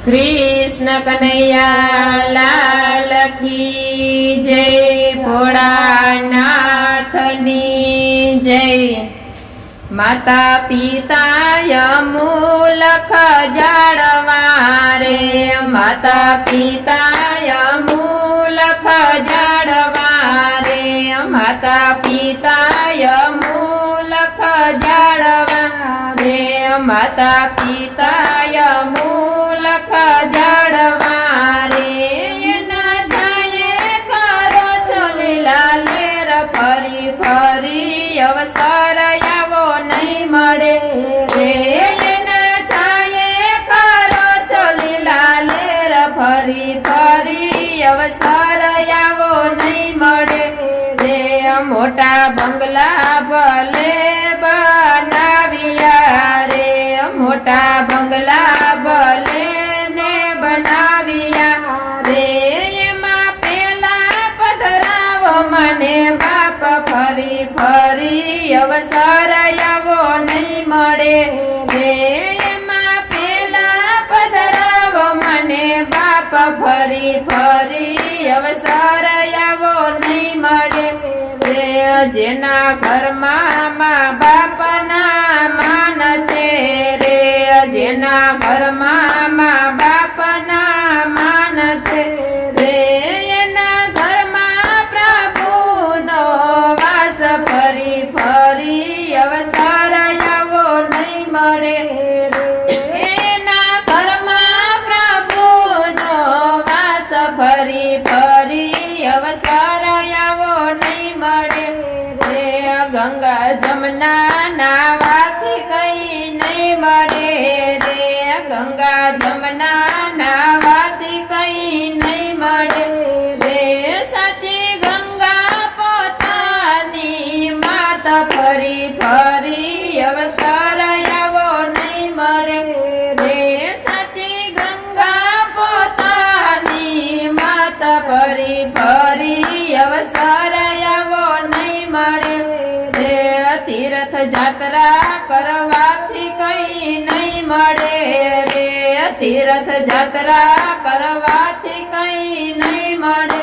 कृष्ण कन्हैया लाल की जय, भोळानाथनी जय। माता पिता मूलख जाड़वा रे, माता पिता मूलख जाड़वा रे, माता पिता मूलख जाड़वा रे, माता पिता मूलख जाड़वा रे। ना जाए करो छो लीला लेर, फरी फरी अवसर आवो नहीं मळे रे। ना जाए करो छो लीला लेर, फरी फरी अवसर आवो नहीं मळे रे। मोटा बंगला भले बनाविया रे, मोटा बंगला भले ने बनाविया रे। एमां पेला पधरावो मने बाप, फरी फरी अवसर आवो नहीं मळे रे। एमां पेला पधरावो मने बाप, फरी फरी अवसर आवो नहीं मळे रे। जेना घरमां मां बापना मान छे रे, जेना घरमां मां बापना मान छे रे, एना घरमां प्रभुनो वास, फरी फरी अवसर आवो नहीं मळे रे। एना घरमां प्रभुनो वास, फरी फरी अवसर आवो नहीं मळे रे। गंगा जमुना नावाथी कई नहीं मळे रे, गंगा जमुना नावाथी कई नहीं मळे रे। साची गंगा पोतानी मात, फरी फरी अवसर आवो नहीं मळे रे। साची गंगा पोतानी मात, फरी फरी अवसर आवो नहीं मळे रे। तीर्थ यात्रा करवाथी कई नहीं मळे रे, तीर्थ यात्रा करवाथी कई नहीं मळे